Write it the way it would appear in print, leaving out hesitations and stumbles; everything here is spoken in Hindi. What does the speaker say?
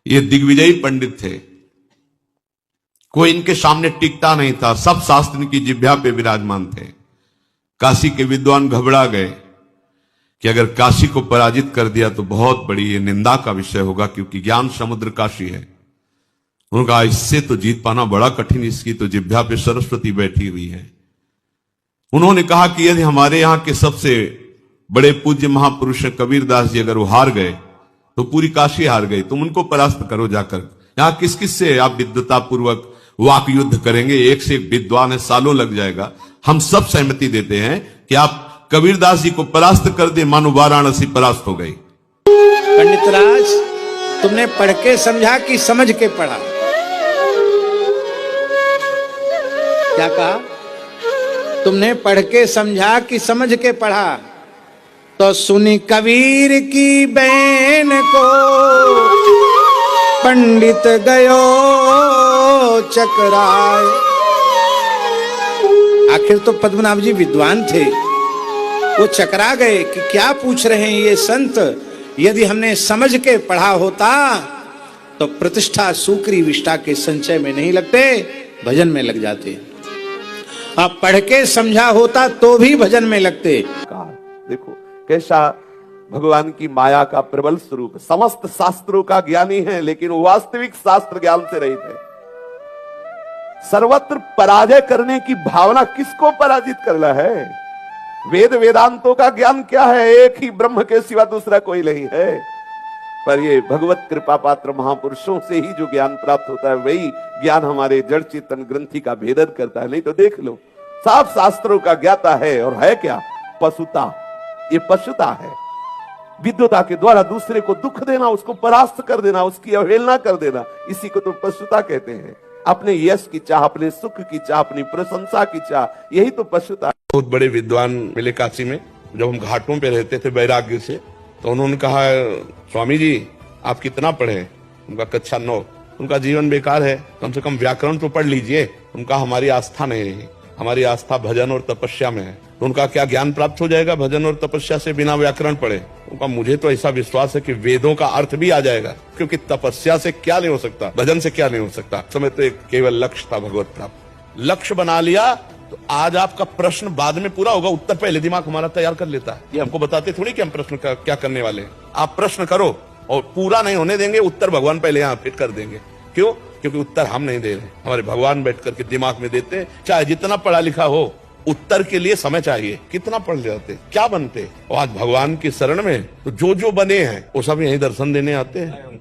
ये दिग्विजयी पंडित थे, कोई इनके सामने टिकता नहीं था, सब शास्त्र की जिह्वा पे विराजमान थे। काशी के विद्वान घबरा गए कि अगर काशी को पराजित कर दिया तो बहुत बड़ी ये निंदा का विषय होगा, क्योंकि ज्ञान समुद्र काशी है। उन्होंने कहा इससे तो जीत पाना बड़ा कठिन, इसकी तो जिह्वा पे सरस्वती बैठी हुई है। उन्होंने कहा कि यदि हमारे यहाँ के सबसे बड़े पूज्य महापुरुष कबीरदास जी अगर वो हार गए तो पूरी काशी हार गई, तुम उनको परास्त करो जाकर। यहां किस किस से आप विद्वता पूर्वक वाक युद्ध करेंगे, एक से एक विद्वान है, सालों लग जाएगा। हम सब सहमति देते हैं कि आप कबीरदास जी को परास्त कर दे, मानो वाराणसी परास्त हो गई। पंडित राज, तुमने पढ़ के समझा कि समझ के पढ़ा? क्या कहा? तुमने पढ़ के समझा कि समझ के पढ़ा? तो सुनी कबीर की बहन को पंडित गयो चकराए। आखिर तो पद्मनाभ जी विद्वान थे, वो चकरा गए कि क्या पूछ रहे हैं ये संत। यदि हमने समझ के पढ़ा होता तो प्रतिष्ठा सूकरी विष्ठा के संचय में नहीं लगते, भजन में लग जाते। अब पढ़ के समझा होता तो भी भजन में लगते। देखो कैसा भगवान की माया का प्रबल स्वरूप। समस्त शास्त्रों का ज्ञानी है, लेकिन वास्तविक शास्त्र ज्ञान से रहित है। सर्वत्र पराजय करने की भावना किसको पराजित करना है? वेद वेदांतों का ज्ञान क्या है? एक ही ब्रह्म के सिवा दूसरा कोई नहीं है। पर ये भगवत कृपा पात्र महापुरुषों से ही जो ज्ञान प्राप्त होता है, वही ज्ञान हमारे जड़ चेतन ग्रंथि का भेदन करता है। नहीं तो देख लो, साफ शास्त्रों का ज्ञाता है और है क्या? पशुता। ये पशुता है। विद्वता के द्वारा दूसरे को दुख देना, उसको परास्त कर देना, उसकी अवहेलना कर देना, इसी को तो पशुता कहते हैं। अपने यश की चाह, अपने सुख की चाह, अपनी प्रशंसा की चाह, यही तो पशुता। बहुत बड़े विद्वान मिले काशी में, जब हम घाटों पे रहते थे वैराग्य से, तो उन्होंने कहा स्वामी जी आप कितना पढ़े? उनका कक्षा 9। उनका जीवन बेकार है, कम से कम व्याकरण तो पढ़ लीजिए। उनका हमारी आस्था नहीं है, हमारी आस्था भजन और तपस्या में है। तो उनका क्या ज्ञान प्राप्त हो जाएगा भजन और तपस्या से बिना व्याकरण पढ़े? उनका मुझे तो ऐसा विश्वास है कि वेदों का अर्थ भी आ जाएगा, क्योंकि तपस्या से क्या नहीं हो सकता, भजन से क्या नहीं हो सकता। समय तो एक केवल लक्ष्य था भगवत प्राप्त। लक्ष्य बना लिया तो आज आपका प्रश्न बाद में पूरा होगा, उत्तर पहले दिमाग हमारा तैयार कर लेता है। ये हमको बताते थोड़ी कि हम प्रश्न क्या करने वाले हैं। आप प्रश्न करो और पूरा नहीं होने देंगे, उत्तर भगवान पहले यहाँ फिट कर देंगे। क्यों? क्योंकि उत्तर हम नहीं दे रहे, हमारे भगवान बैठ करके दिमाग में देते हैं। चाहे जितना पढ़ा लिखा हो, उत्तर के लिए समय चाहिए। कितना पढ़ जाते, क्या बनते? और आज भगवान की शरण में तो जो बने हैं वो सब यही दर्शन देने आते हैं।